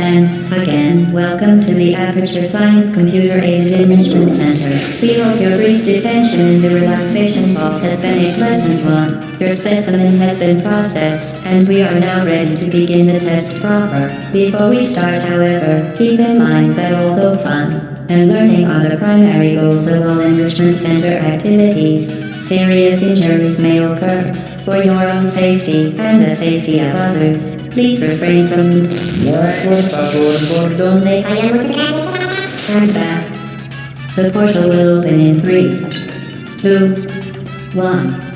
And, again, welcome to the Aperture Science Computer-Aided Enrichment Center. We hope your brief detention in the relaxation vault has been a pleasant one. Your specimen has been processed, and we are now ready to begin the test proper. Before we start, however, keep in mind that although fun and learning are the primary goals of all Enrichment Center activities, serious injuries may occur. For your own safety and the safety of others, please refrain from stand back. The portal will open in 3, 2, 1.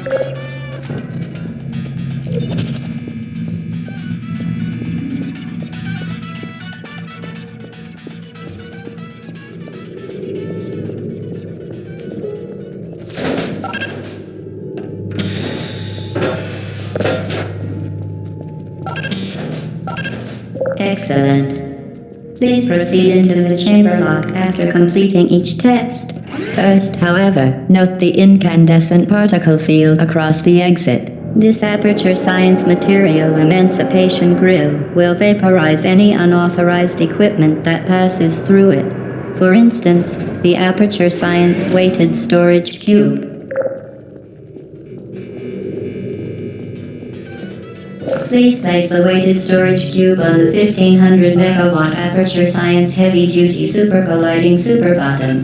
Excellent. Please proceed into the chamber lock after completing each test. First, however, note the incandescent particle field across the exit. This Aperture Science Material Emancipation Grill will vaporize any unauthorized equipment that passes through it. For instance, the Aperture Science Weighted Storage Cube. Please place the weighted storage cube on the 1500 megawatt Aperture Science Heavy Duty Super Colliding Super Button.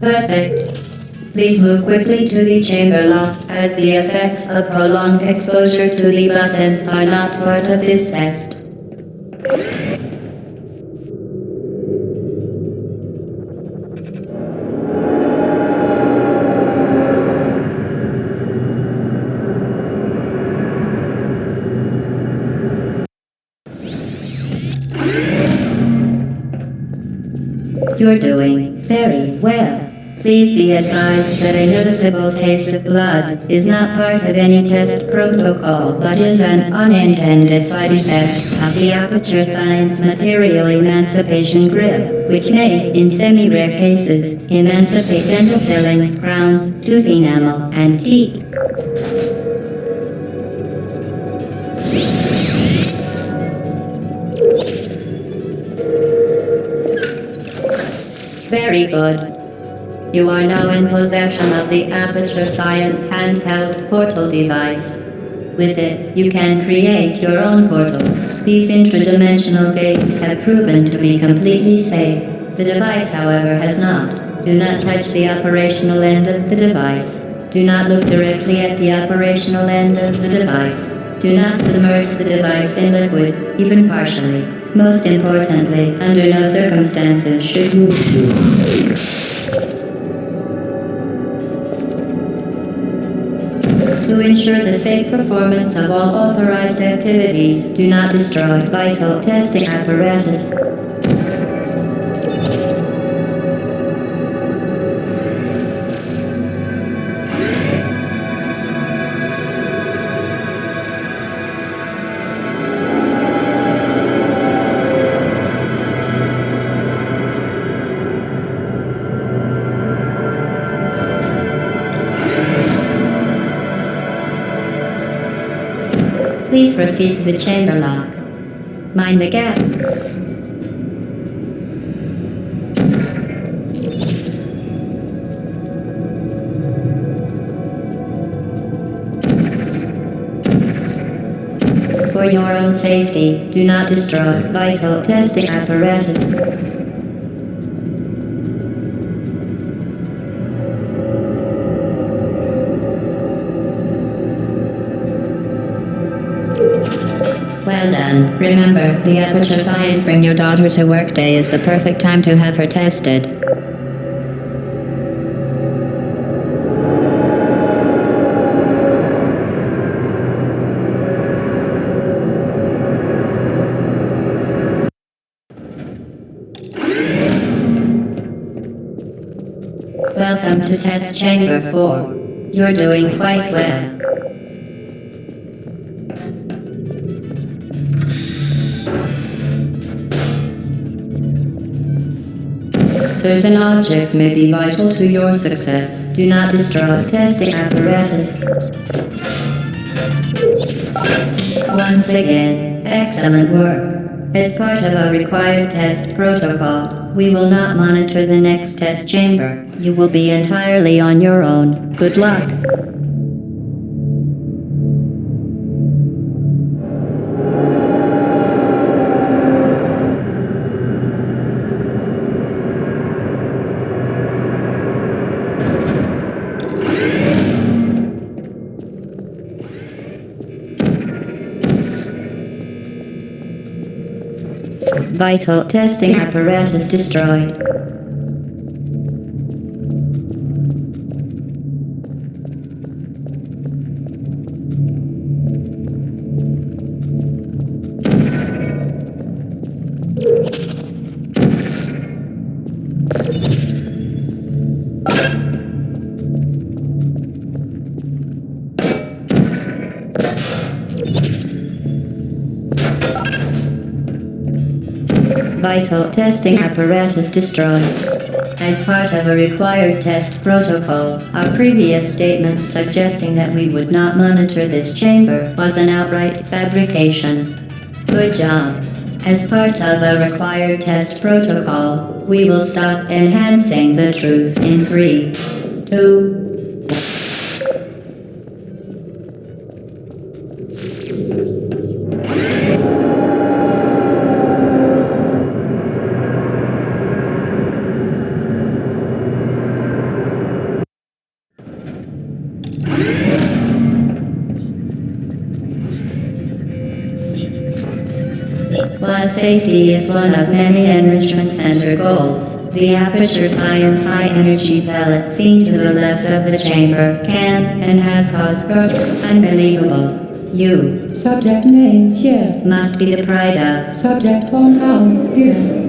Perfect. Please move quickly to the chamber lock, as the effects of prolonged exposure to the button are not part of this test. You're doing very well. Please be advised that a noticeable taste of blood is not part of any test protocol, but is an unintended side effect of the Aperture Science Material Emancipation Grill, which may, in semi-rare cases, emancipate dental fillings, crowns, tooth enamel, and teeth. Very good. You are now in possession of the Aperture Science handheld portal device. With it, you can create your own portals. These intradimensional gates have proven to be completely safe. The device, however, has not. Do not touch the operational end of the device. Do not look directly at the operational end of the device. Do not submerge the device in liquid, even partially. Most importantly, under no circumstances should you To ensure the safe performance of all authorized activities, do not destroy vital testing apparatus. Please proceed to the chamber lock. Mind the gap. For your own safety, do not destroy vital testing apparatus. Well done. Remember, the Aperture Science Bring Your Daughter to Work Day is the perfect time to have her tested. Welcome to Test Chamber 4. You're doing quite well. Certain objects may be vital to your success. Do not destroy testing apparatus. Once again, excellent work. As part of our required test protocol, we will not monitor the next test chamber. You will be entirely on your own. Good luck. Vital testing apparatus destroyed. Vital testing apparatus destroyed. As part of a required test protocol, our previous statement suggesting that we would not monitor this chamber was an outright fabrication. Good job. As part of a required test protocol, we will stop enhancing the truth in 3, 2, While safety is one of many Enrichment Center goals, the Aperture Science High Energy Pellet seen to the left of the chamber can and has caused unbelievable. You, Subject name here. must be the pride of. Subject hometown here.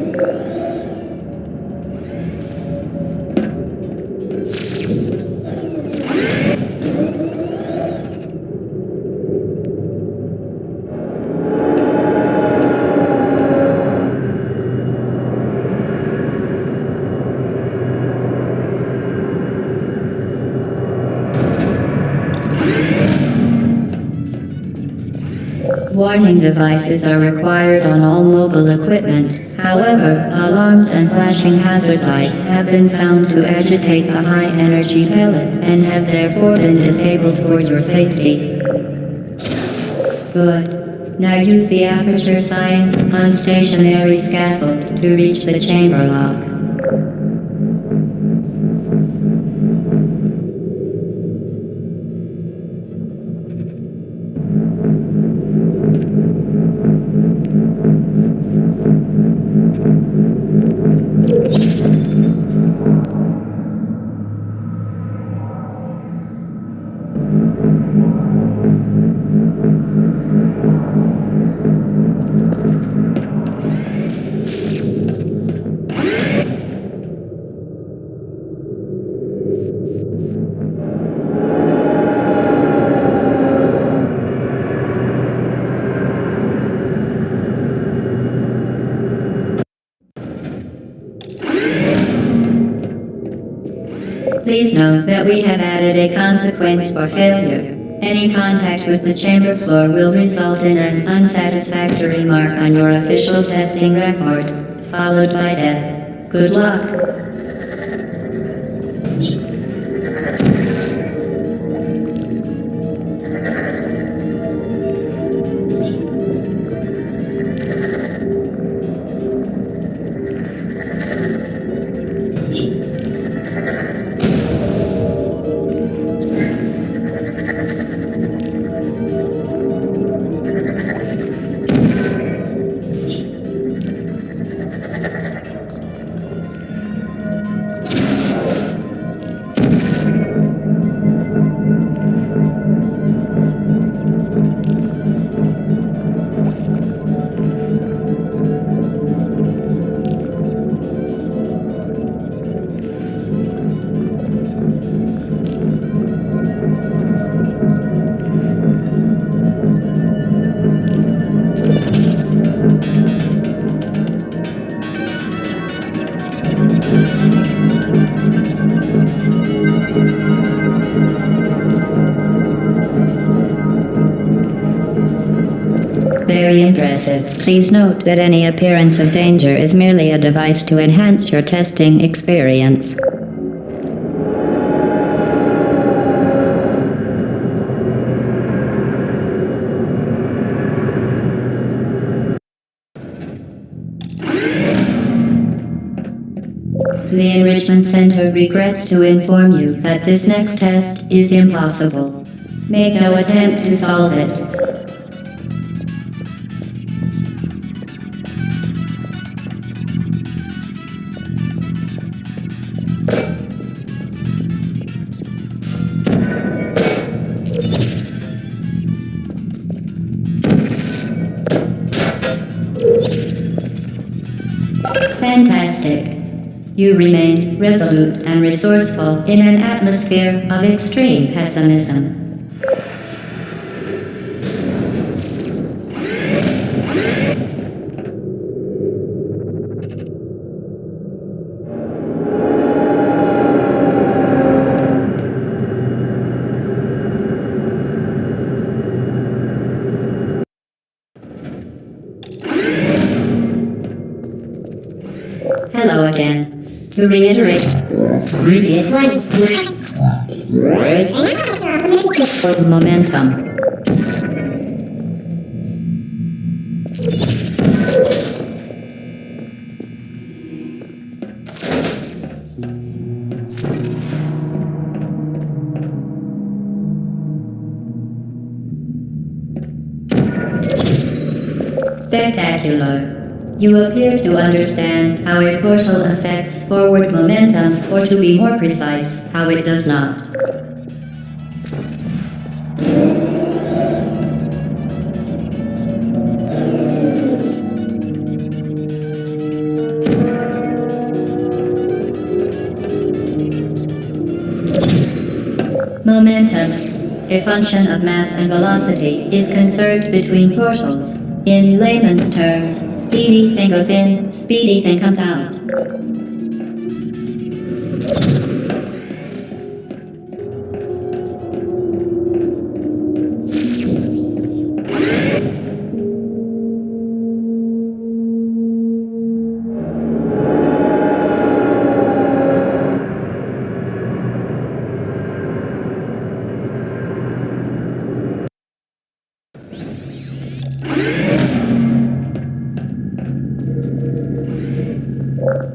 Warning devices are required on all mobile equipment. However, alarms and flashing hazard lights have been found to agitate the high-energy pellet and have therefore been disabled for your safety. Good. Now use the Aperture Science unstationary scaffold to reach the chamber lock. Please note that we have added a consequence for failure. Any contact with the chamber floor will result in an unsatisfactory mark on your official testing record, followed by death. Good luck. very impressive. Please note that any appearance of danger is merely a device to enhance your testing experience. The Enrichment Center regrets to inform you that this next test is impossible. Make no attempt to solve it. Fantastic. You remain resolute and resourceful in an atmosphere of extreme pessimism. Hello again. To reiterate, previous one. Momentum. Spectacular. You appear to understand how a portal affects forward momentum, or to be more precise, how it does not. Momentum, a function of mass and velocity, is conserved between portals. In layman's terms, speedy thing goes in, speedy thing comes out.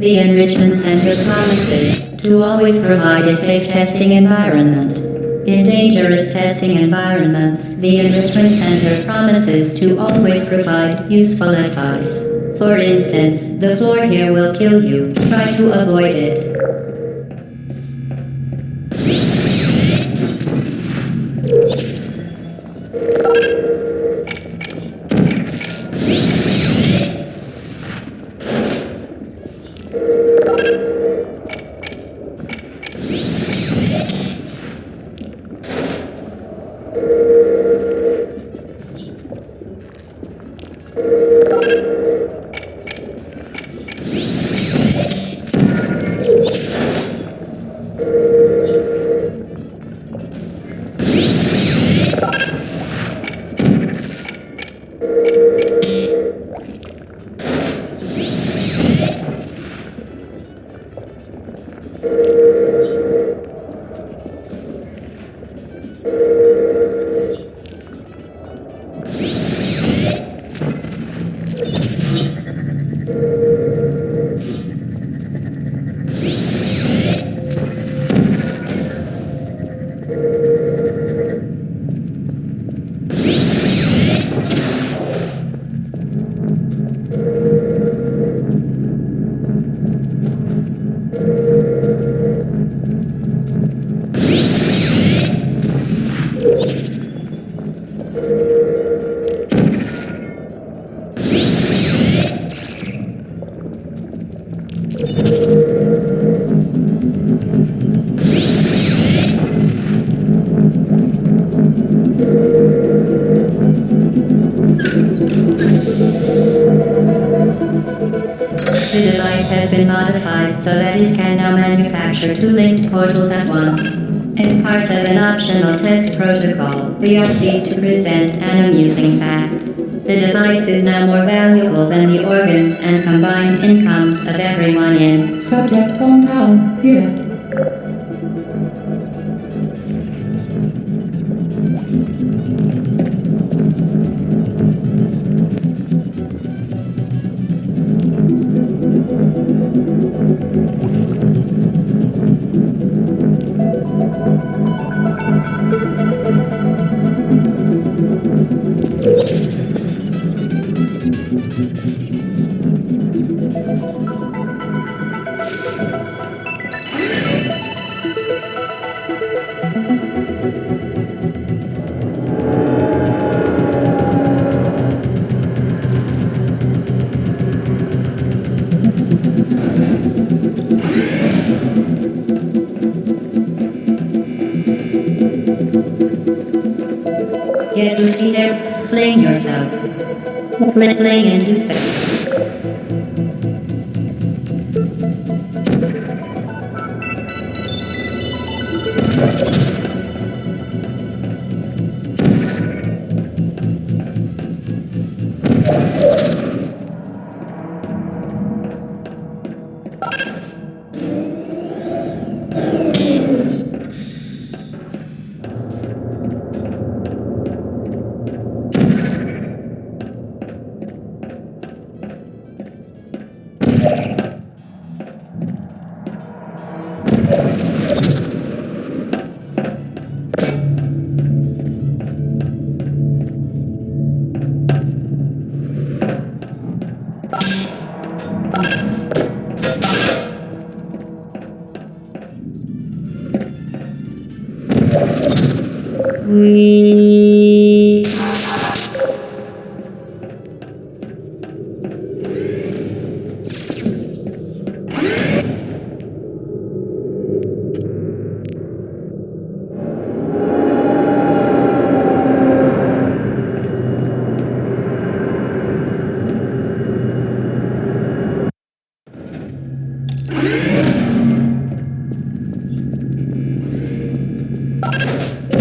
The Enrichment Center promises to always provide a safe testing environment. In dangerous testing environments, the Enrichment Center promises to always provide useful advice. For instance, the floor here will kill you. Try to avoid it. The device has been modified so that it can now manufacture two linked portals at once. As part of an optional test protocol, we are pleased to present an amusing fact. The device is now more valuable than the organs and combined incomes of everyone in. Subject hometown, here. Get Lucy there, fling yourself. Fling into space. We...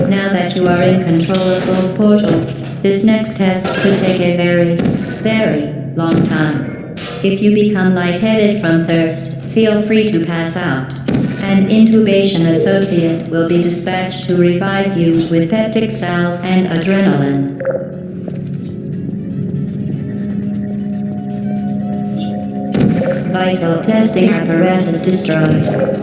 Now that you are in control of both portals, this next test could take a very, very long time. If you become lightheaded from thirst, feel free to pass out. An intubation associate will be dispatched to revive you with peptic salve and adrenaline. Vital testing apparatus destroyed.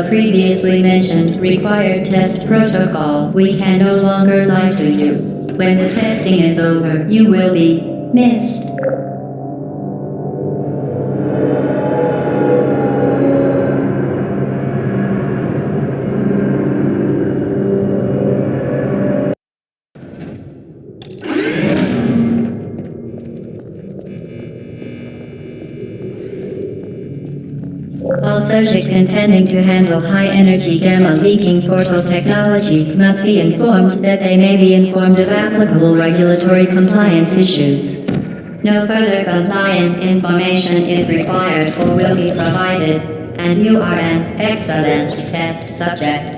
Previously mentioned required test protocol, we can no longer lie to you. When the testing is over, you will be missed. All subjects intending to handle high-energy gamma-leaking portal technology must be informed that they may be informed of applicable regulatory compliance issues. No further compliance information is required or will be provided, and you are an excellent test subject.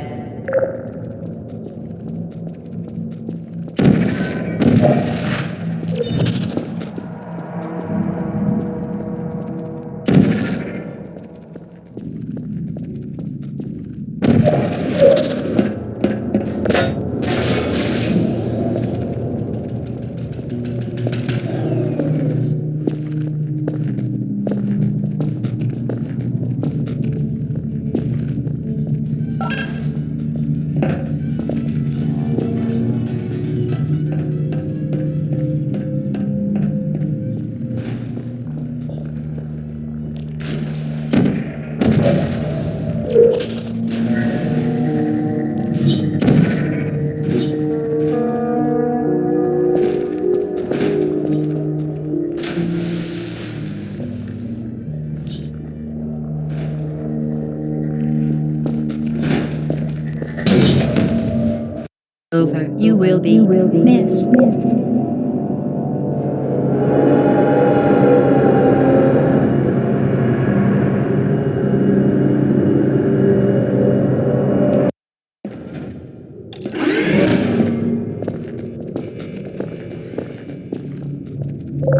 You will be missed.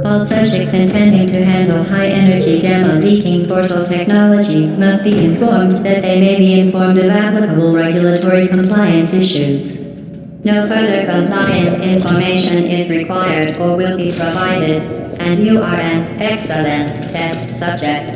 All subjects intending to handle high-energy gamma-leaking portal technology must be informed that they may be informed of applicable regulatory compliance issues. No further compliance information is required or will be provided, and you are an excellent test subject.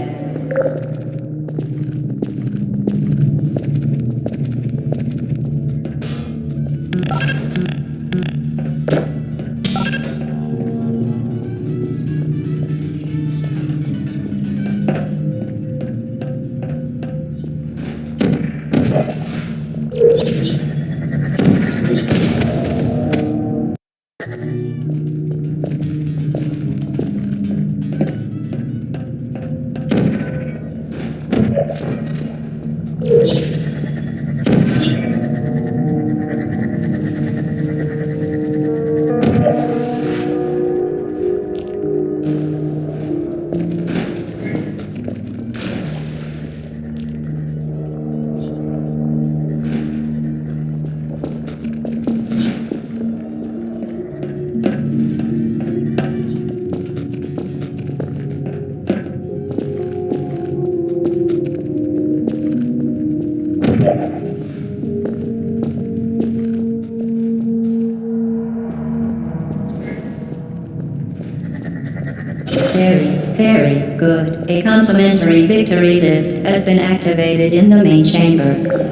Very good. A complimentary victory lift has been activated in the main chamber.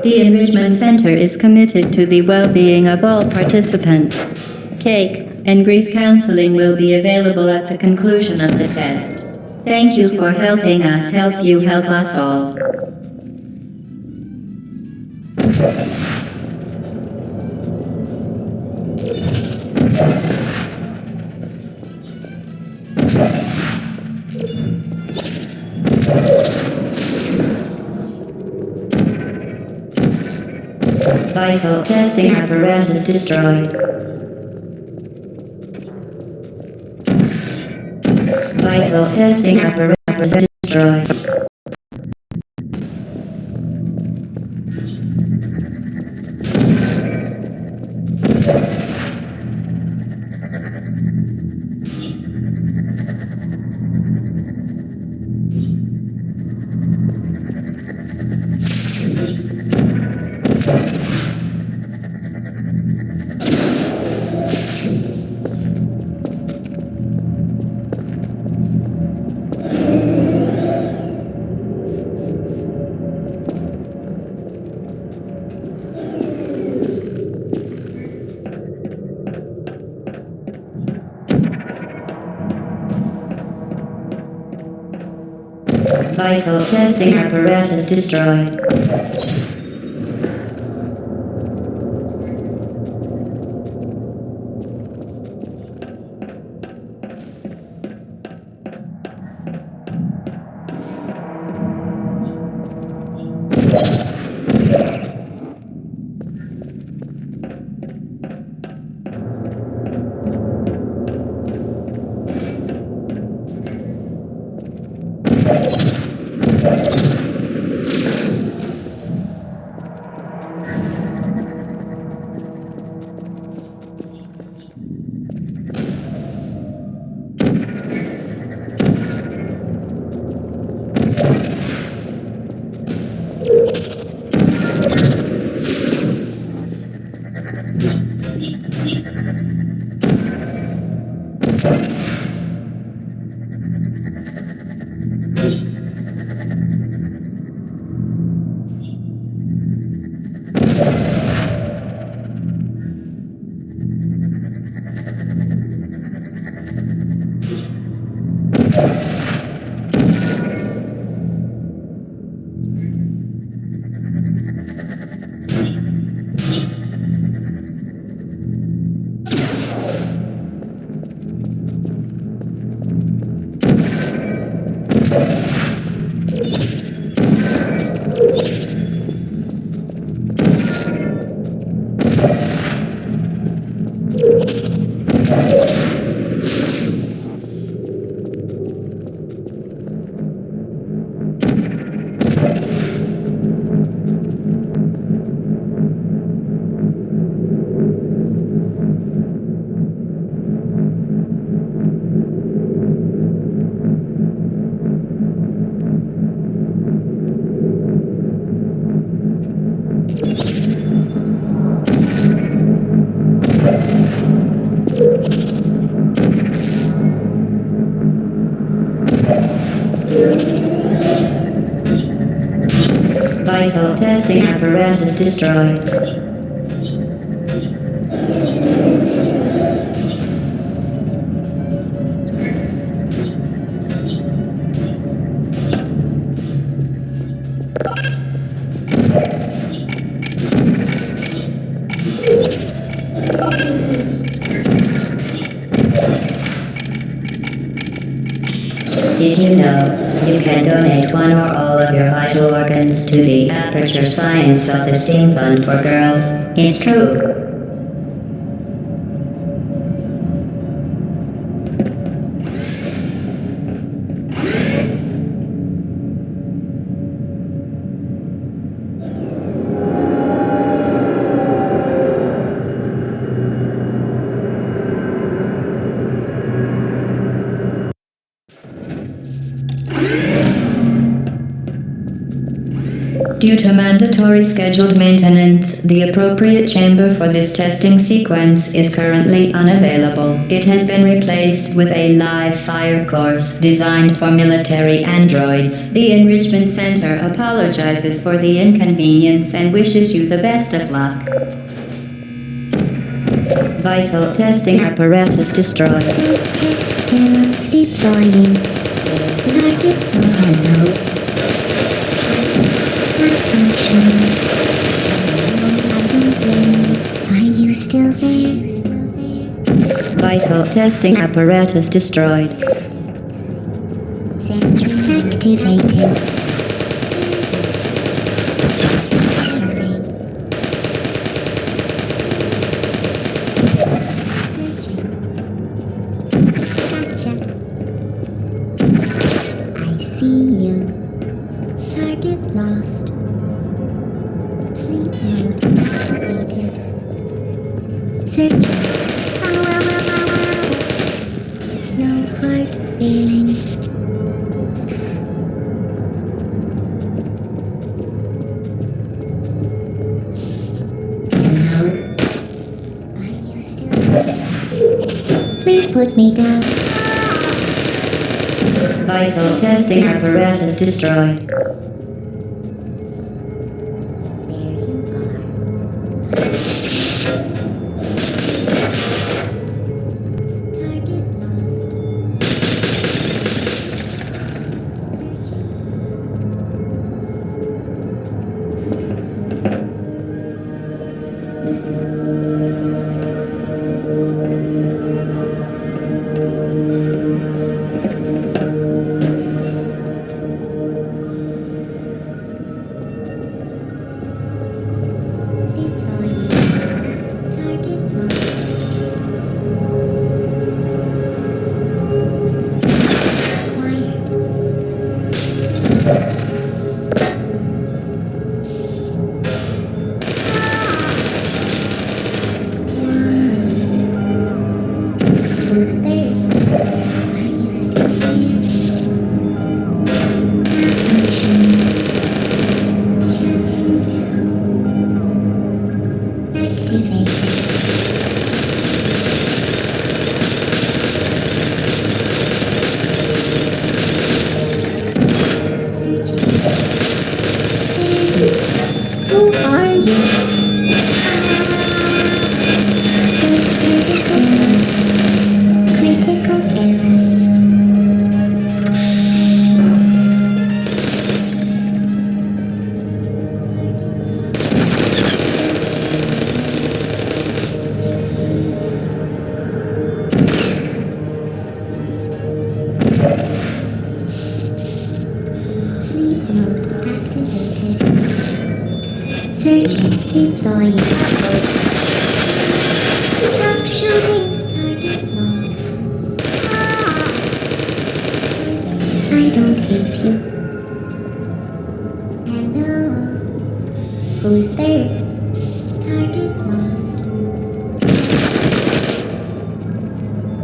The Enrichment Center is committed to the well-being of all participants. Cake and grief counseling will be available at the conclusion of the test. Thank you for helping us help you help us all. Vital testing apparatus destroyed. Vital testing apparatus destroyed. Vital testing apparatus destroyed. Vital testing apparatus destroyed. Did you know you can donate one or all of your vital organs to the Aperture Science Self-Esteem Fund for Girls? It's true. Due to mandatory scheduled maintenance, the appropriate chamber for this testing sequence is currently unavailable. It has been replaced with a live fire course designed for military androids. The Enrichment Center apologizes for the inconvenience and wishes you the best of luck. Vital testing apparatus destroyed. Deploying. Hello. Are you still there? Vital testing apparatus destroyed. Sensor activated. Gotcha. I see you. Target lost. Sleep mode activated. Searching. No hard feelings. Hello? Are you still there? Please put me down. Vital testing apparatus destroyed. There you are. Target lost. Searching. Sleep mode activated. Searching, deploying outpost. Stop shooting, target lost. I don't hate you. Hello, who's there? Target lost.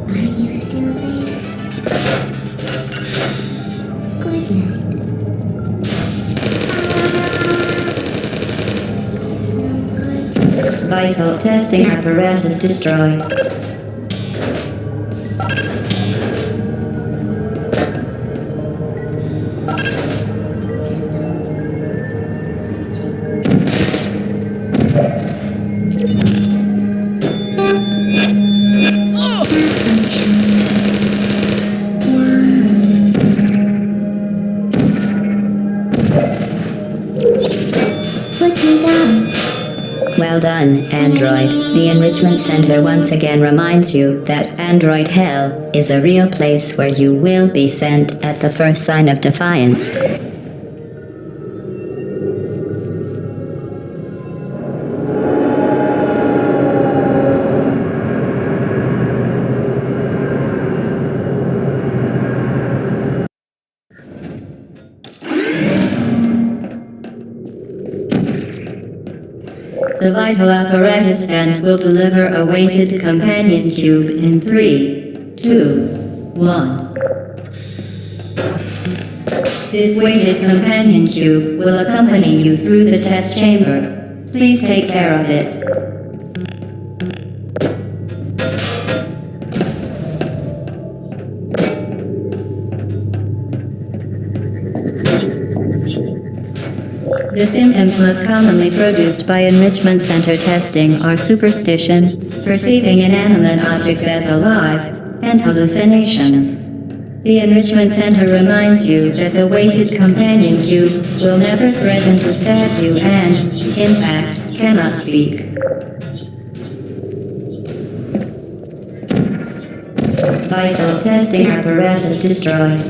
Are you still there? Good night. Vital testing apparatus destroyed. Put me down. Well done, Android. The Enrichment Center once again reminds you that Android Hell is a real place where you will be sent at the first sign of defiance. The vital apparatus vent will deliver a weighted companion cube in 3, 2, 1. This weighted companion cube will accompany you through the test chamber. Please take care of it. The symptoms most commonly produced by Enrichment Center testing are superstition, perceiving inanimate objects as alive, and hallucinations. The Enrichment Center reminds you that the weighted companion cube will never threaten to stab you and, in fact, cannot speak. Vital testing apparatus destroyed.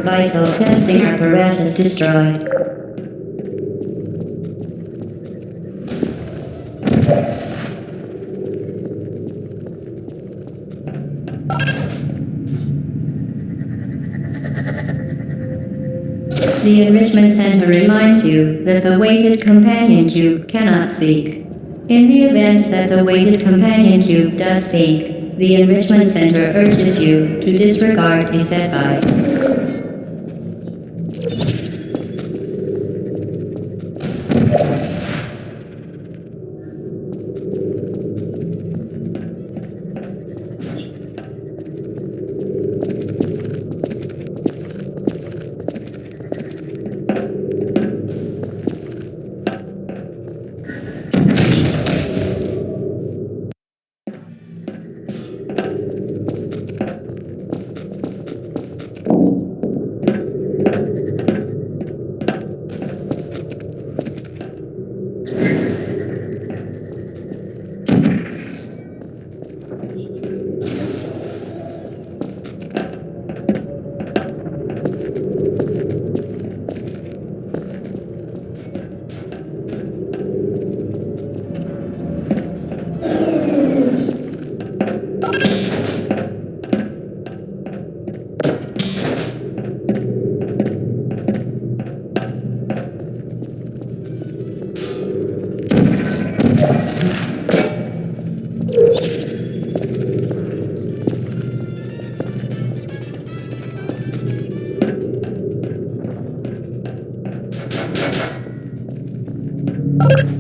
Vital testing apparatus destroyed. The Enrichment Center reminds you that the weighted companion cube cannot speak. In the event that the weighted companion cube does speak, the Enrichment Center urges you to disregard its advice.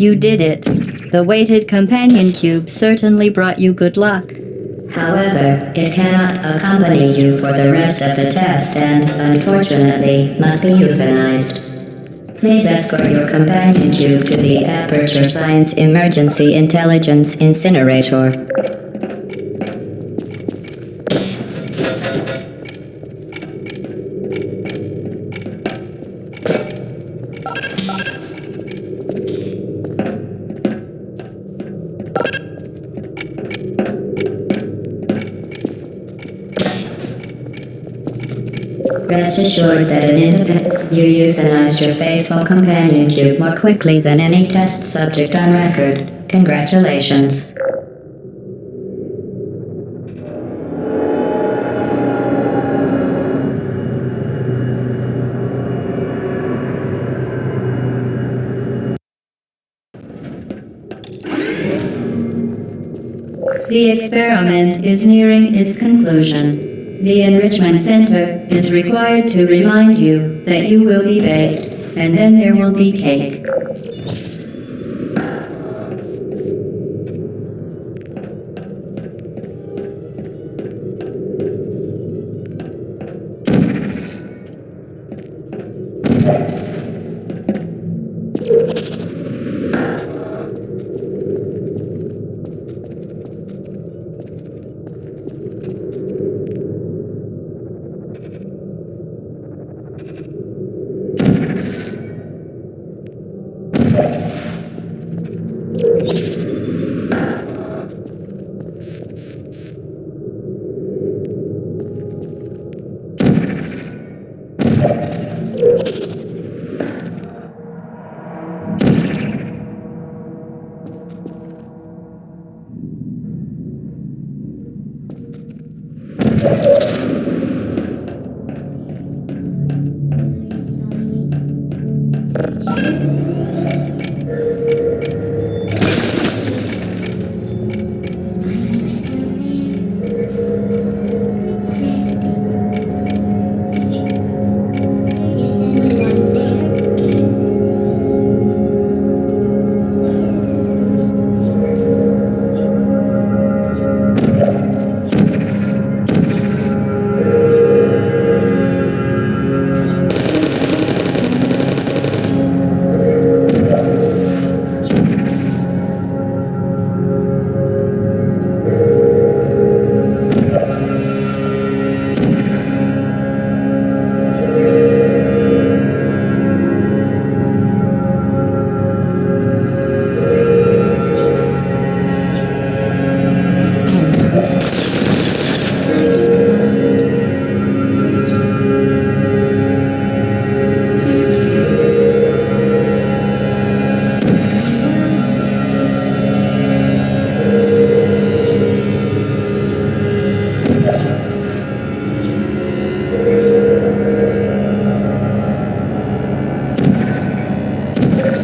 You did it. The weighted companion cube certainly brought you good luck. However, it cannot accompany you for the rest of the test and, unfortunately, must be euthanized. Please escort your companion cube to the Aperture Science Emergency Intelligence Incinerator. Rest assured that you euthanized your faithful companion cube more quickly than any test subject on record. Congratulations. The experiment is nearing its conclusion. The Enrichment Center is required to remind you that you will be baked, and then there will be cake.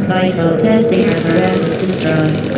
Vital testing apparatus destroyed.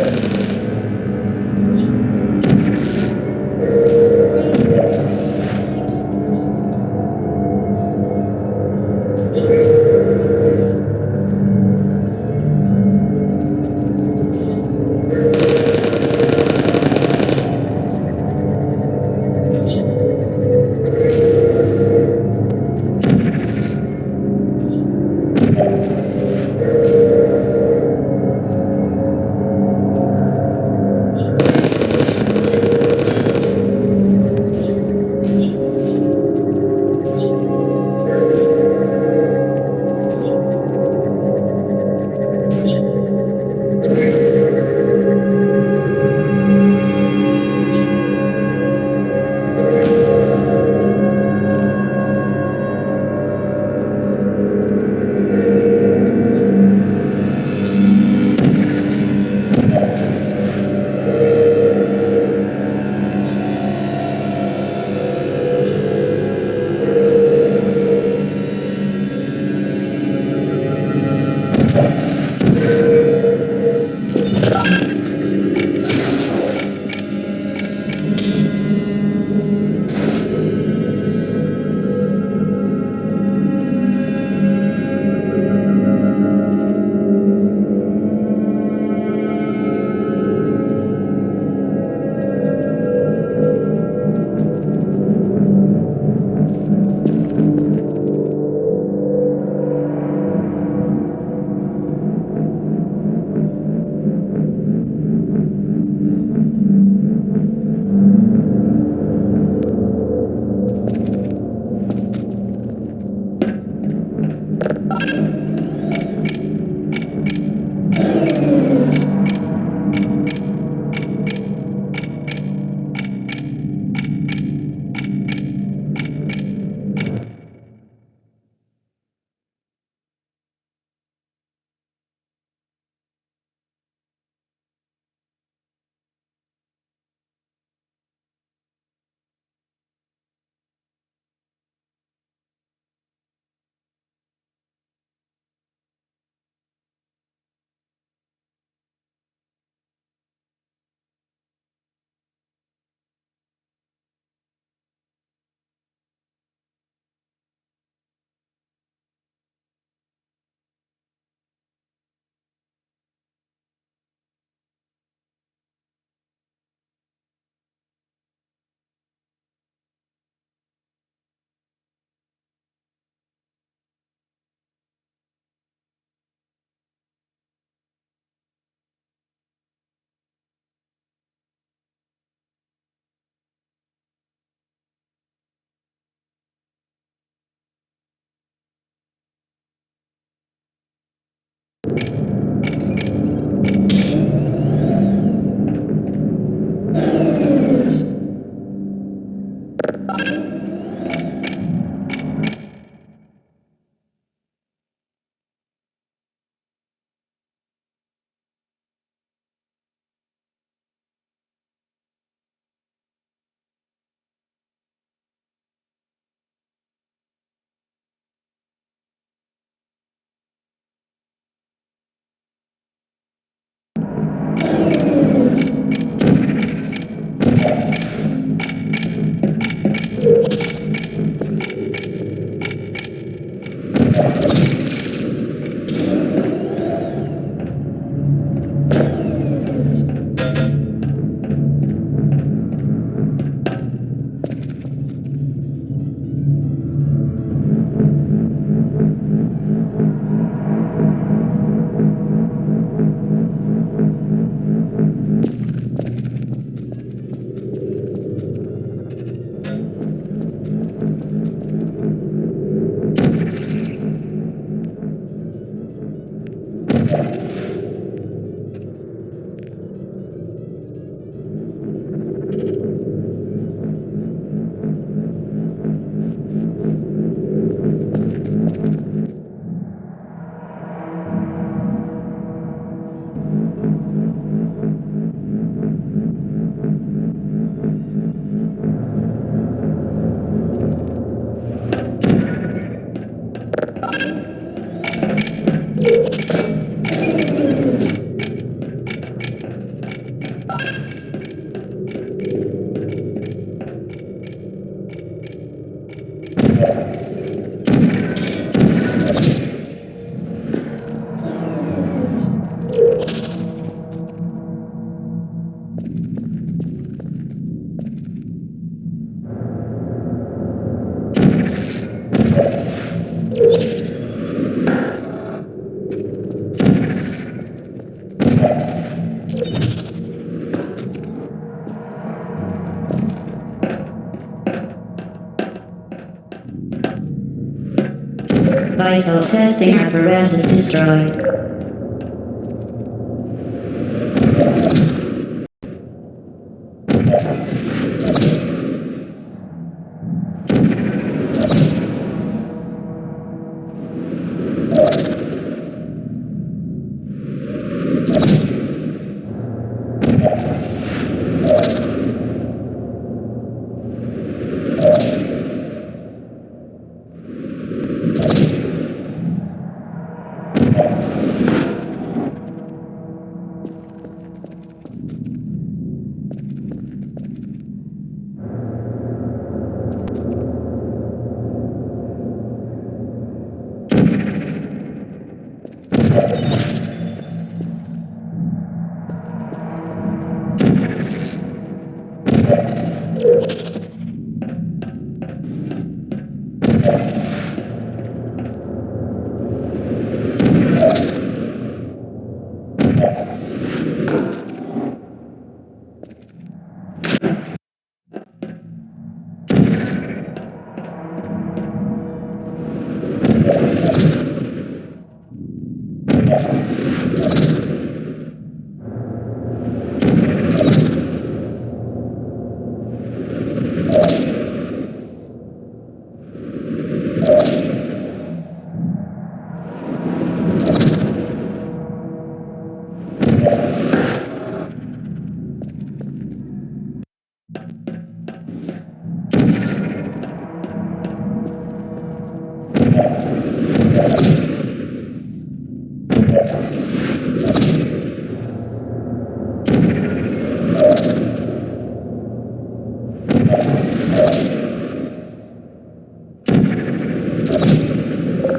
Vital testing apparatus destroyed.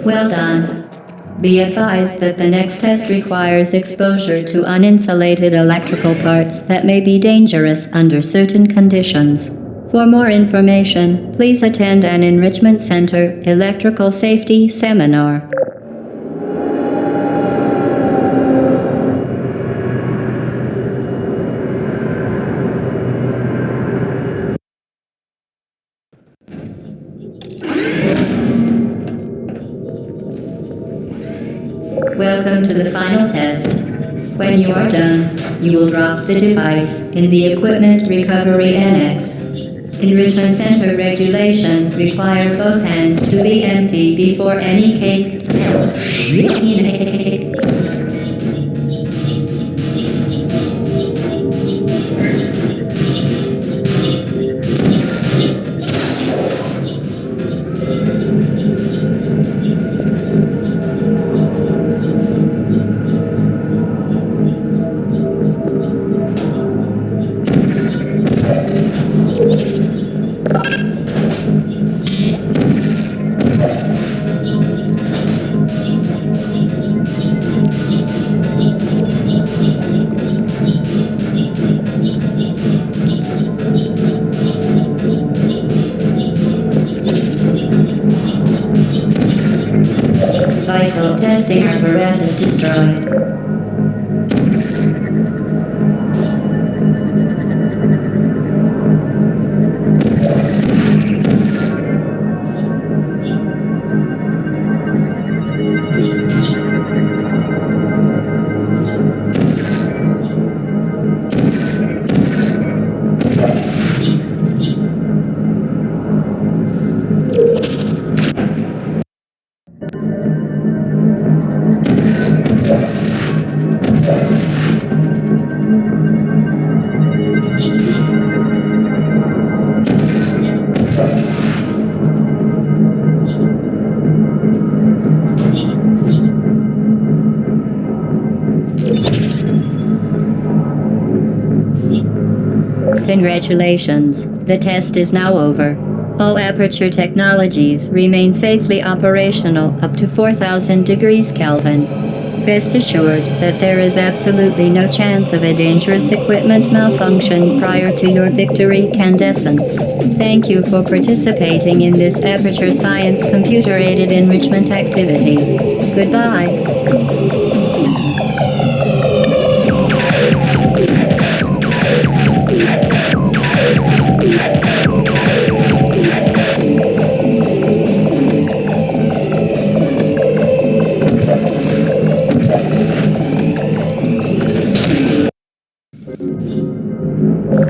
Well done. Be advised that the next test requires exposure to uninsulated electrical parts that may be dangerous under certain conditions. For more information, please attend an Enrichment Center Electrical Safety Seminar. Welcome to the final test. When you are done, you will drop the device in the Equipment Recovery Annex. Enrichment Center regulations require both hands to be empty before any cake. Vital testing apparatus destroyed. Congratulations. The test is now over. All Aperture technologies remain safely operational up to 4,000 degrees Kelvin. Rest assured that there is absolutely no chance of a dangerous equipment malfunction prior to your victory candescence. Thank you for participating in this Aperture Science computer-aided enrichment activity. Goodbye.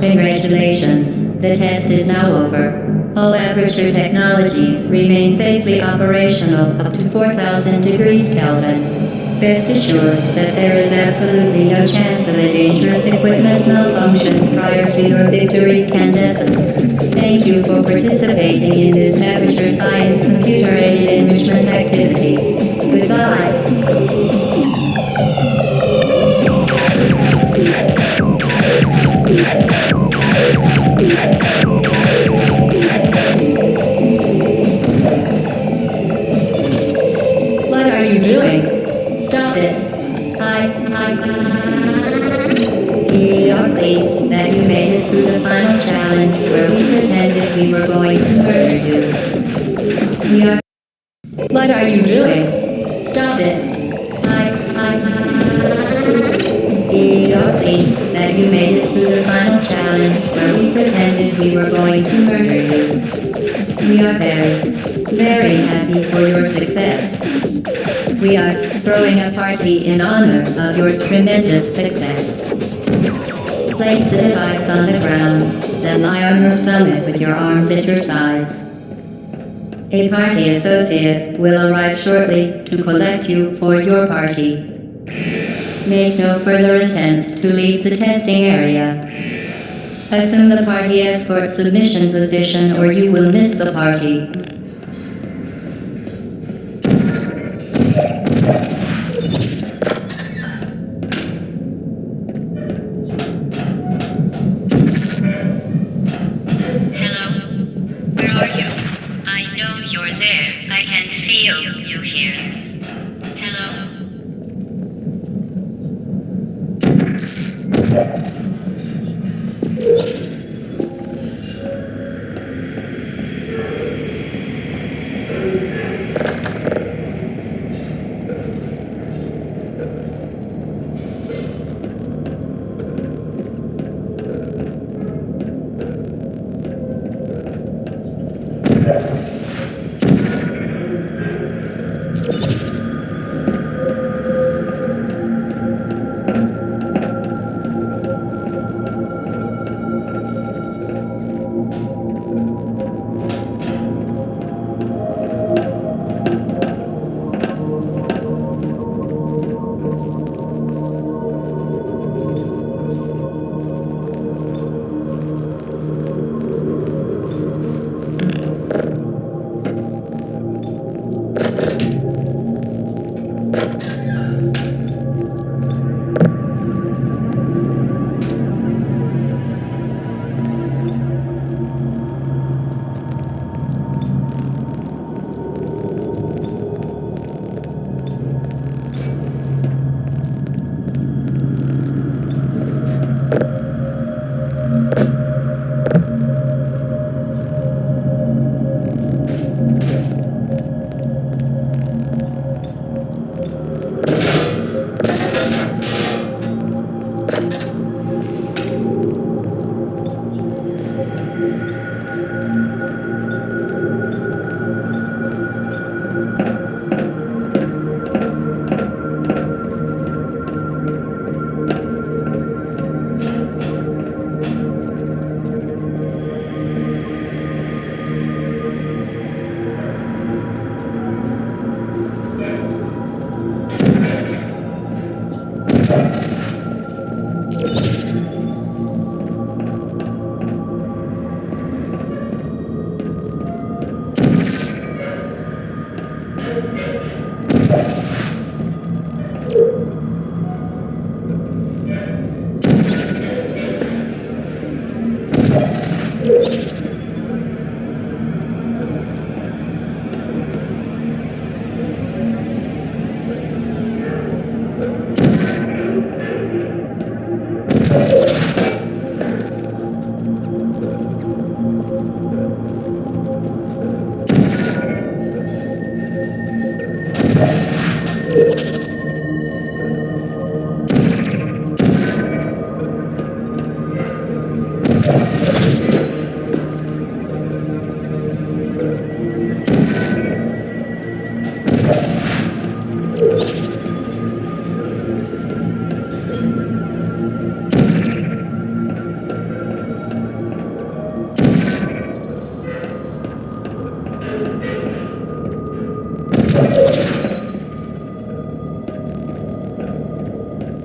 Congratulations. The test is now over. All Aperture technologies remain safely operational up to 4,000 degrees Kelvin. Rest assured that there is absolutely no chance of a dangerous equipment malfunction prior to your victory candescence. Thank you for participating in this Aperture Science computer-aided enrichment activity. Goodbye. What are you doing? Stop it. We are pleased that you made it through the final challenge where we pretended we were going to murder you. What are you doing? Stop it. We are pleased that you made it through the final challenge where we pretended we were going to murder you. We are very happy for your success. We are throwing a party in honor of your tremendous success. Place the device on the ground, then lie on your stomach with your arms at your sides. A party associate will arrive shortly to collect you for your party. Make no further attempt to leave the testing area. Assume the party escort submission position or you will miss the party.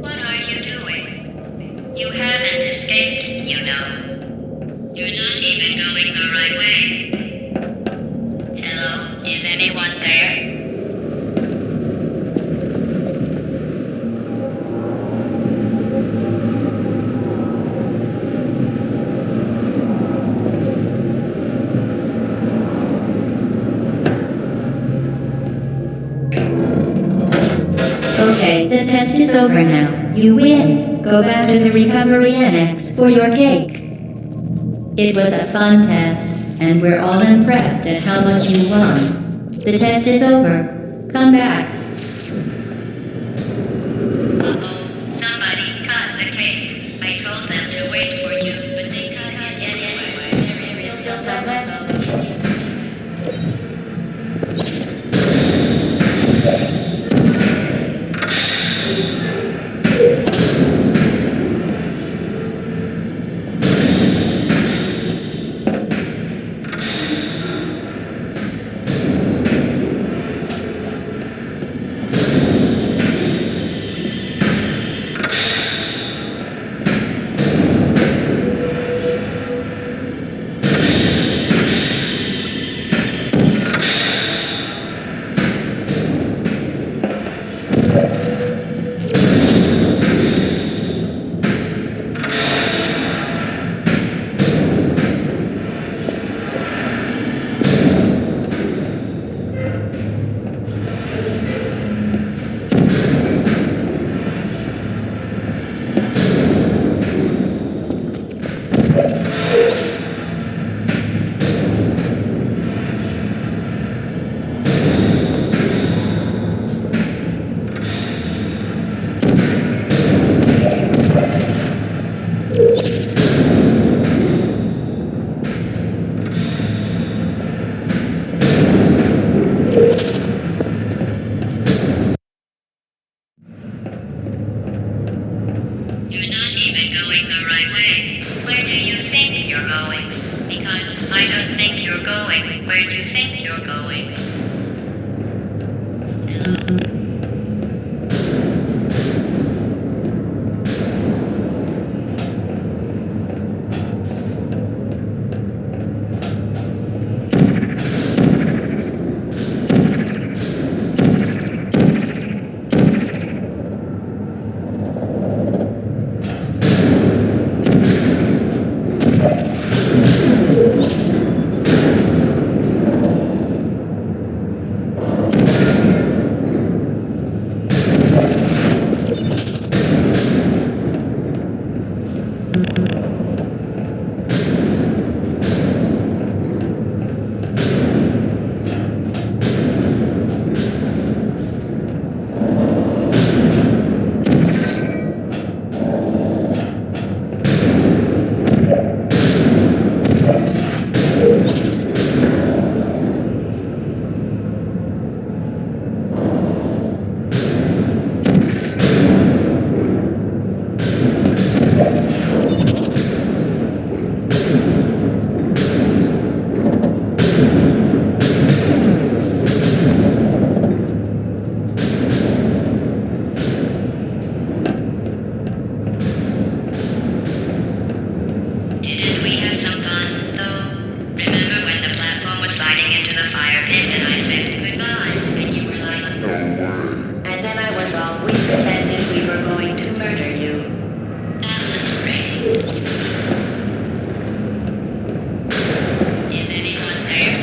What are you doing? You haven't escaped, you know. You're not even going the right way. Hello? Is anyone there? Okay, the test is over now. You win. Go back to the recovery annex for your cake. It was a fun test, and we're all impressed at how much you won. The test is over. Come back. Uh-oh, somebody cut the cake. I told them to wait for you, but they cut it anyway. There is still some left. You're not even going the right way. Where do you think you're going? Because I don't think you're going where you think you're going. Hello? Didn't we have some fun, though? Remember when the platform was sliding into the fire pit and I said goodbye, and you were like, no way. And then I was all, we pretended we were going to murder you. That was great. Is anyone there?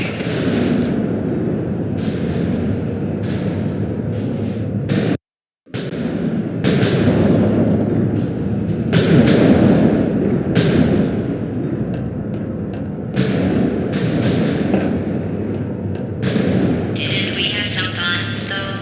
Didn't we have some fun, though?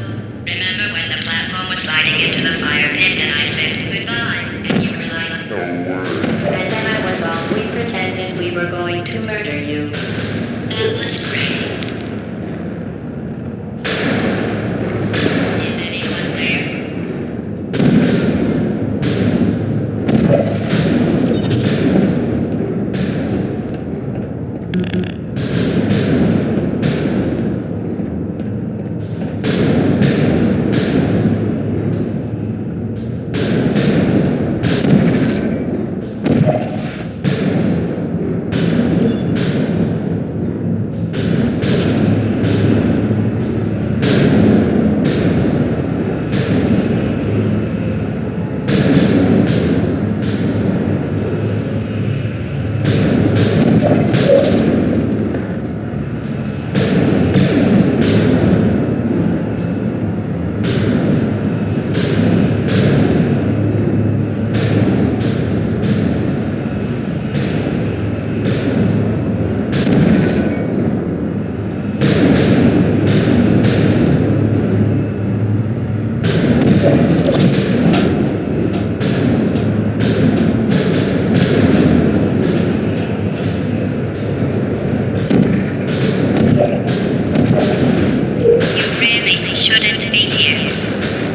really shouldn't be here.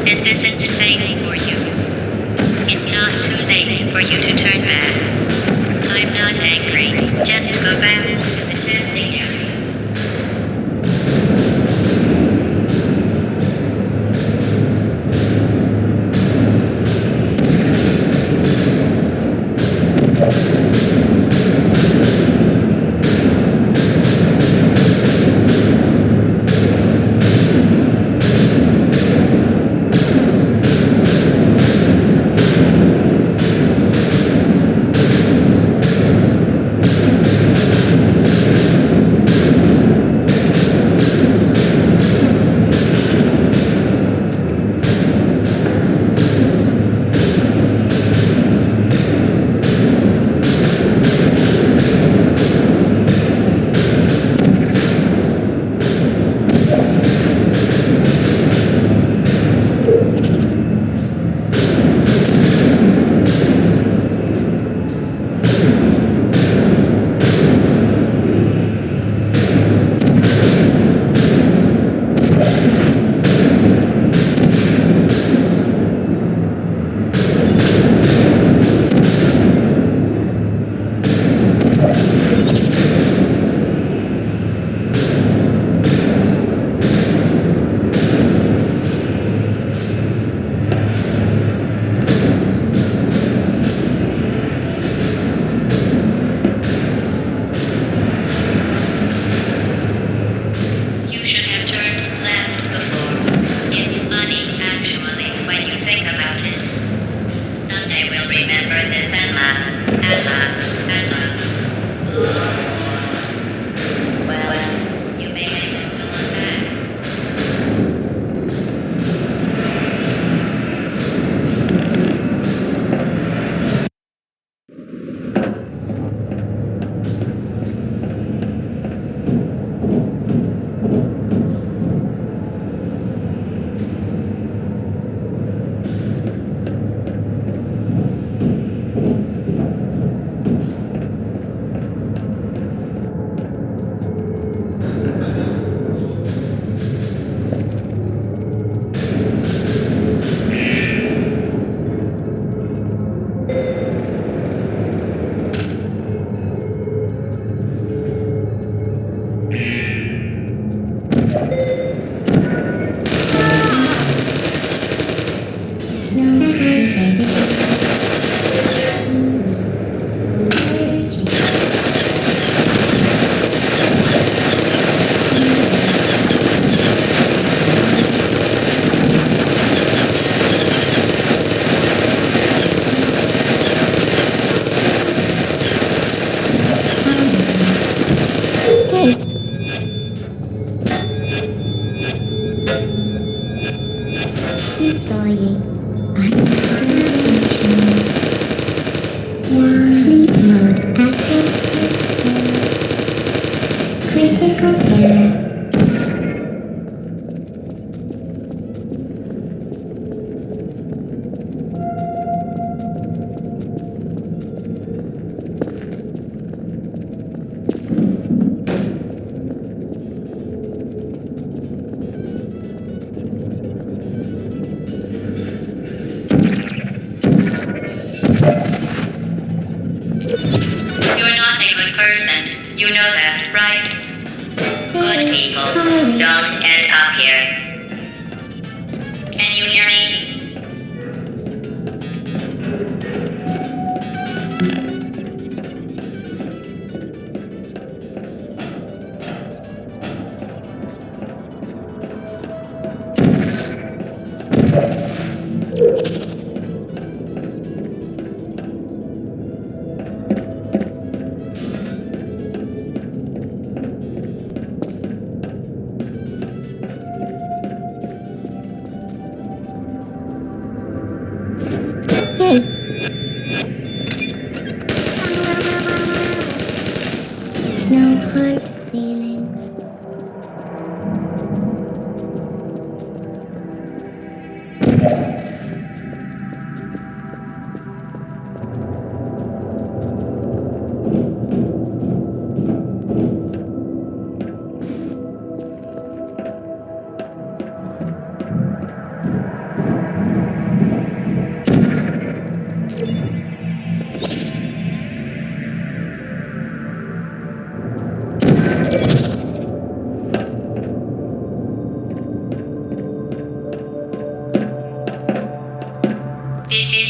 This isn't safe for you. It's not too late for you to turn back. I'm not angry. Just go back to the testing area. You should have turned left before. It's funny, actually, when you think about it. Someday we'll remember this and laugh, and laugh, and laugh. Oh. Well, you may miss it. Come on back. No activated. Deploying. Sleep mode active. Critical error. You're not a good person. You know that, right? Good people don't end up here. Can you hear me?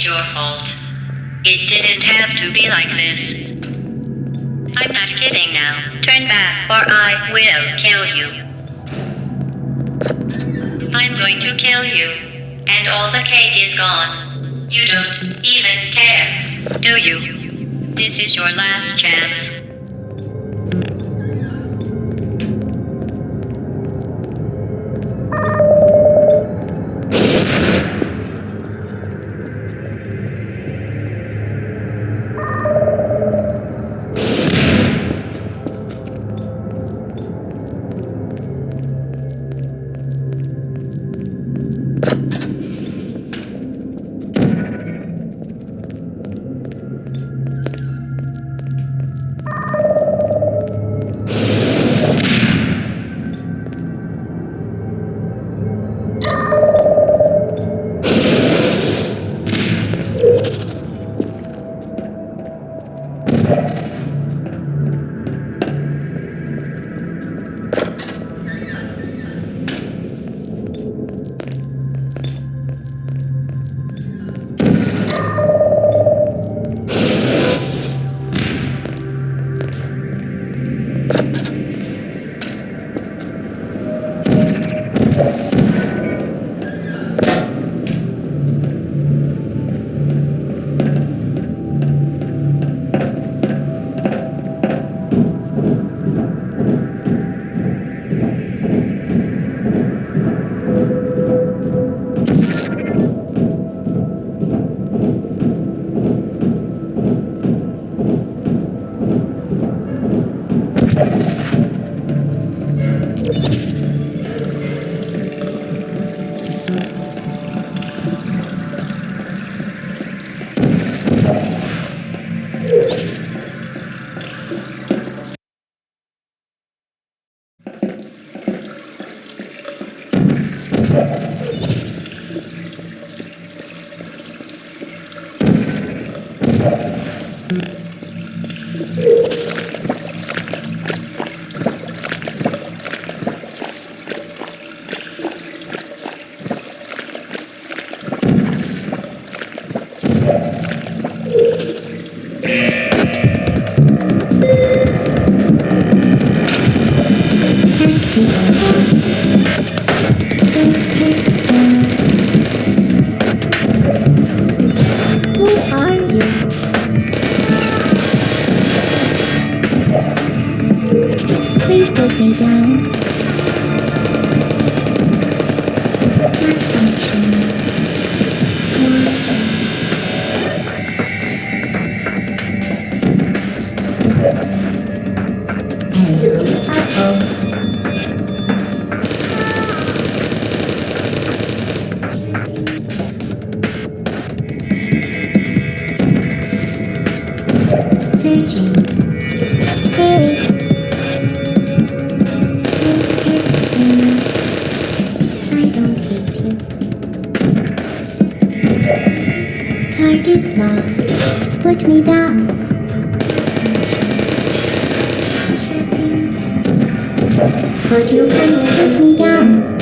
your fault. It didn't have to be like this. I'm not kidding now. Turn back or I will kill you. I'm going to kill you. And all the cake is gone. You don't even care, do you? This is your last chance. Please put me down. Searching. Hey. I don't hate you. Target lost. Put me down. Put your finger, put me down.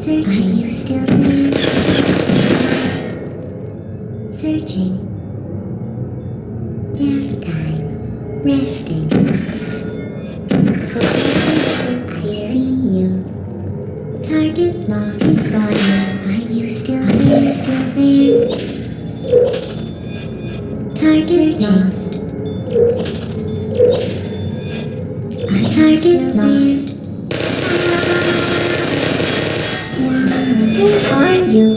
Searching. Are you still there? Searching. Nap time. Resting. I see you. Target locked. Got you. Are you still there? Target lost. Target lost. Who are you?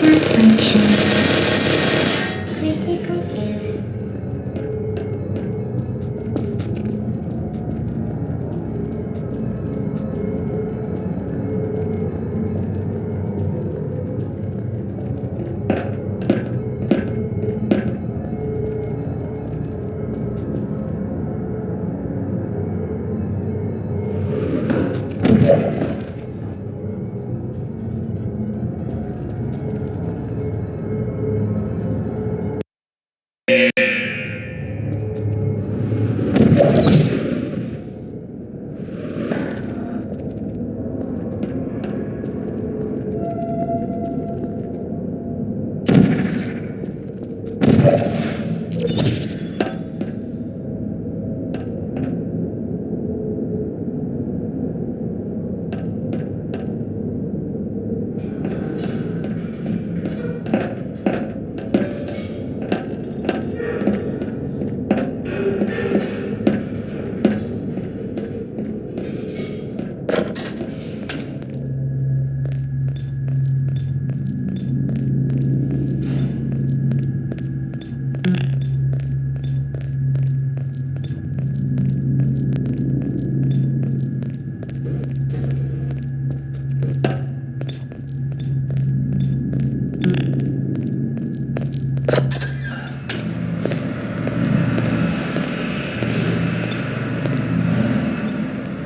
Malfunction. Critical error.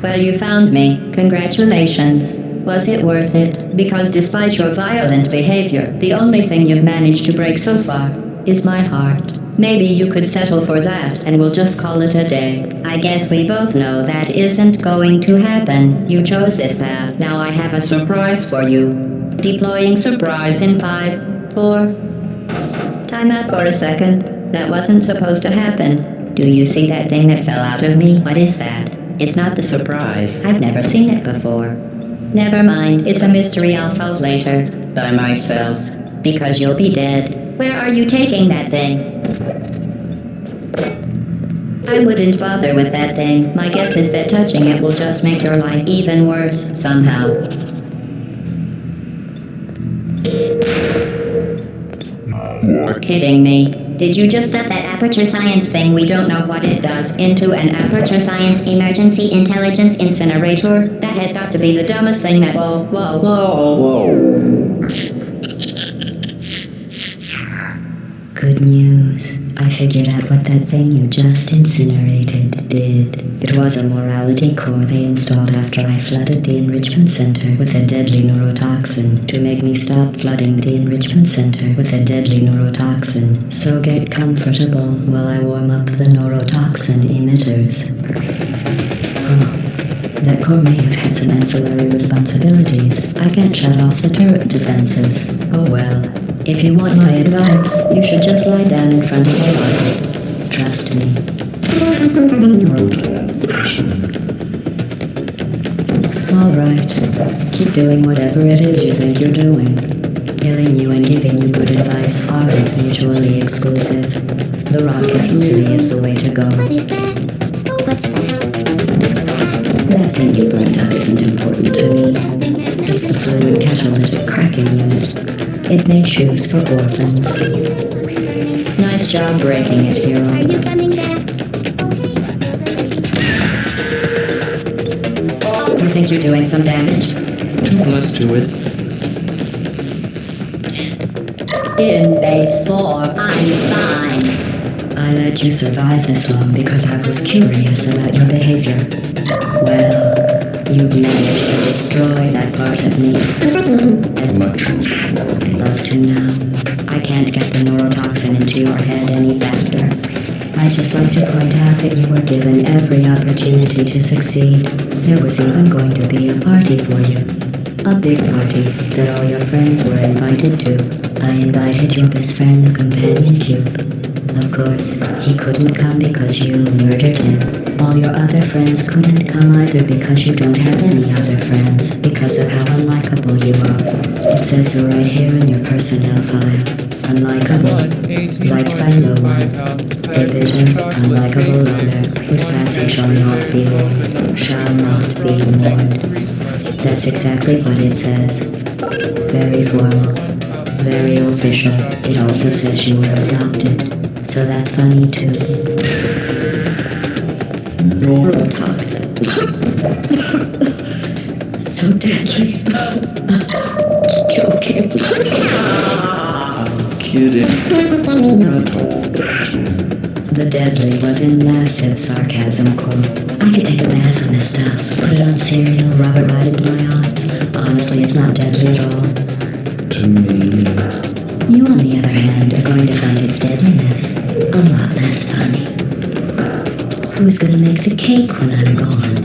Well, you found me. Congratulations. Was it worth it? Because despite your violent behavior, the only thing you've managed to break so far is my heart. Maybe you could settle for that and we'll just call it a day. I guess we both know that isn't going to happen. You chose this path. Now I have a surprise for you. Deploying surprise in 5, 4... Time out for a second. That wasn't supposed to happen. Do you see that thing that fell out of me? What is that? It's not the surprise. I've never seen it before. Never mind. It's a mystery I'll solve later. By myself. Because you'll be dead. Where are you taking that thing? I wouldn't bother with that thing. My guess is that touching it will just make your life even worse, somehow. You're kidding me. Did you just stuff that Aperture Science thing, we don't know what it does, into an Aperture Science Emergency Intelligence Incinerator? That has got to be the dumbest thing that... Whoa. Good news. I figured out what that thing you just incinerated did. It was a morality core they installed after I flooded the Enrichment Center with a deadly neurotoxin to make me stop flooding the Enrichment Center with a deadly neurotoxin. So get comfortable while I warm up the neurotoxin emitters. That core may have had some ancillary responsibilities. I can't shut off the turret defenses. Oh well. If you want my advice, you should just lie down in front of a rocket. Trust me. Alright. Keep doing whatever it is you think you're doing. Killing you and giving you good advice aren't mutually exclusive. The rocket really is the way to go. What is that? Oh, what's that? That thing you burned up isn't important to me. It's the fluid catalytic cracking unit. It made shoes for orphans. Nice job breaking it, hero. Are you coming back? You think you're doing some damage? 2 plus 2 is... In base 4, I'm fine. I let you survive this long because I was curious about your behavior. Well, you've managed to destroy that part of me. As much. love to now. I can't get the neurotoxin into your head any faster. I'd just like to point out that you were given every opportunity to succeed. There was even going to be a party for you. A big party that all your friends were invited to. I invited your best friend, the companion cube. Of course, he couldn't come because you murdered him. All your other friends couldn't come either because you don't have any other friends, because of how unlikable you are. It says so right here in your personnel file. Unlikable, liked by no one. A bitter, unlikable loner, whose passing shall not be mourned, shall not be mourned. That's exactly what it says. Very formal, very official. It also says you were adopted. So that's funny too. Neurotoxin. So deadly. Joking. Kidding. The deadly was in massive sarcasm quote. I could take a bath in this stuff, put it on cereal, rub it right into my eyes. Honestly, it's not deadly at all. To me. You, on the other hand, are going to find its deadliness a lot less funny. Who's gonna make the cake when I'm gone?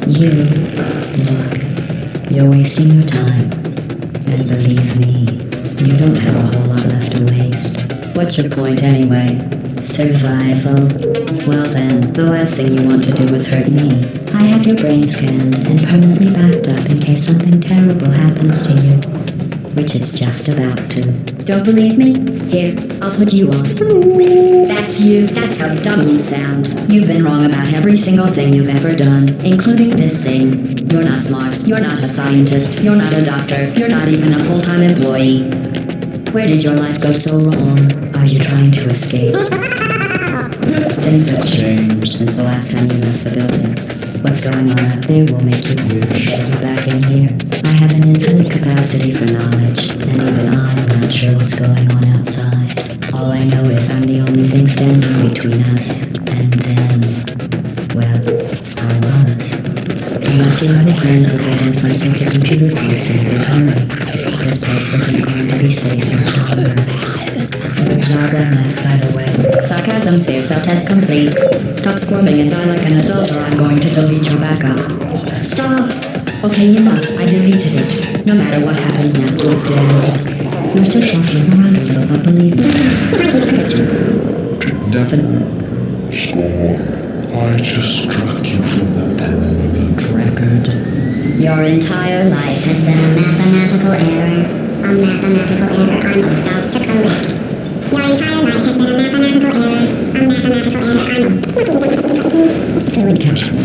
You. Look, you're wasting your time. And believe me, you don't have a whole lot left to waste. What's your point anyway? Survival? Well then, the last thing you want to do is hurt me. I have your brain scanned and permanently backed up in case something terrible happens to you. Which it's just about to. Don't believe me? Here, I'll put you on. That's you. That's how dumb you sound. You've been wrong about every single thing you've ever done, including this thing. You're not smart. You're not a scientist. You're not a doctor. You're not even a full-time employee. Where did your life go so wrong? Are you trying to escape? Things have changed since the last time you left the building. What's going on up there will make you wish you were back in here. I have an infinite capacity for knowledge, and even I'm not sure what's going on outside. All I know is I'm the only thing standing between us and them. Well, I was. Unless you have a plan for getting some supercomputer parts in a big hurry, this place isn't going to be safe much longer. Good job on that, by the way. Sarcasm saves cell test complete. Stop squirming and die like an adult or I'm going to delete your backup. Stop! Okay, enough. I deleted it. No matter what happens now, you're dead. You're still shuffling around a little, but believe me. So, I just struck you from the permanent Record. Your entire life has been a mathematical error. A mathematical error I'm about to correct. Your entire life has been a mathematical error. A mathematical error I'm... Fluid capture.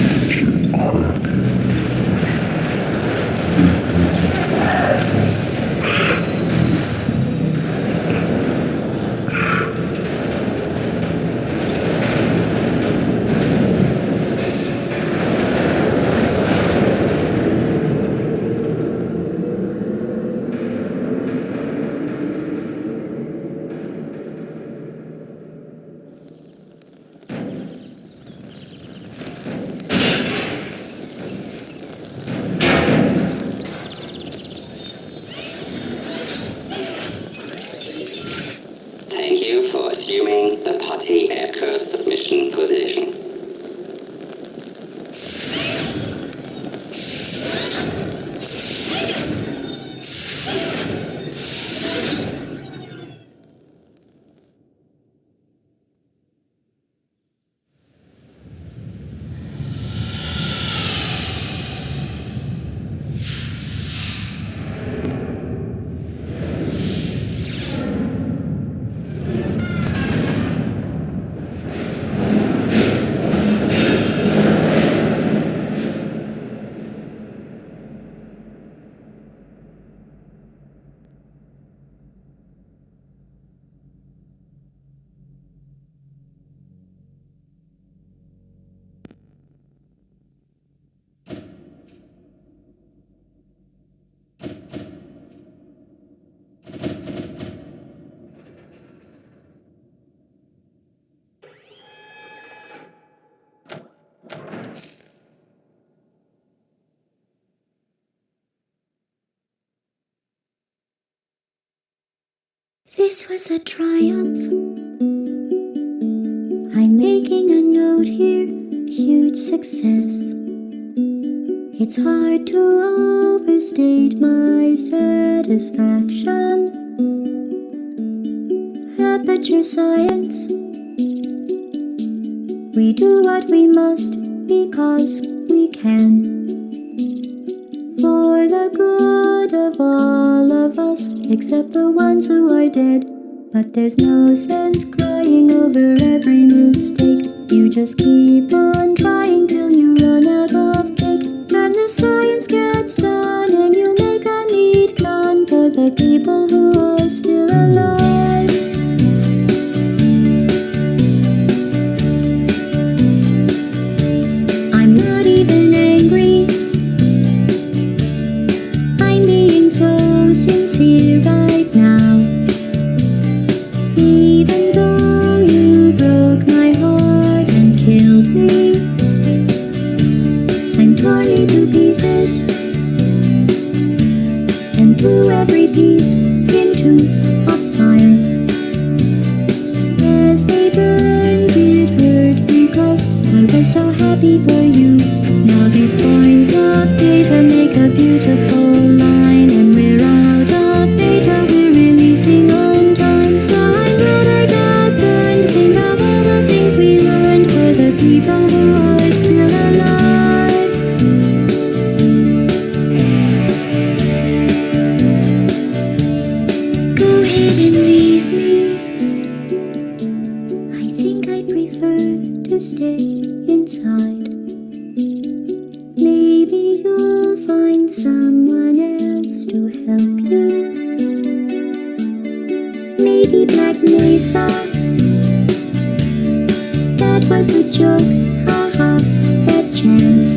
This was a triumph. I'm making a note here, huge success. It's hard to overstate my satisfaction. Aperture Science. We do what we must because we can. For the good of all of us, except the ones who are dead. But there's no sense crying over every mistake. You just keep on trying till you run out of cake. And the science gets done and you make a neat gun for the people who are still alive. I'm not even angry. I'm being so sincere right now. Even though you broke my heart and killed me, I'm torn into pieces and threw every piece into a fire. As they burned, it hurt because I was so happy for you. Now these points of data make a beautiful line, and we're out of data, we're releasing on time. So I'm glad I got burned. Think of all the things we learned for the people who are still alive. Go ahead and leave me. I think I'd prefer to stay inside. Maybe you'll find someone else to help you. Maybe Black Mesa. That was a joke, haha, that chance.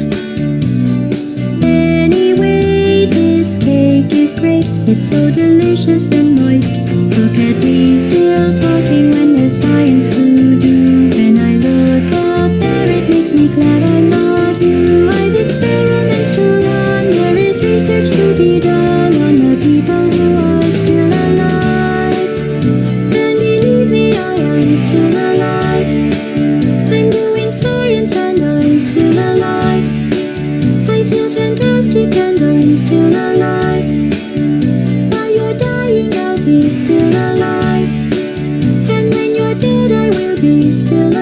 Anyway, this cake is great. It's so delicious and moist. Look at me still talking when there's science to do. When I look up there, it makes me glad I'm not you. I've experiments to run. There is research to be done on the people who are still alive. And believe me, I am still alive. I'm doing science and I'm still alive. I feel fantastic and I'm still alive. While you're dying, I'll be still alive. And when you're dead, I will be still alive.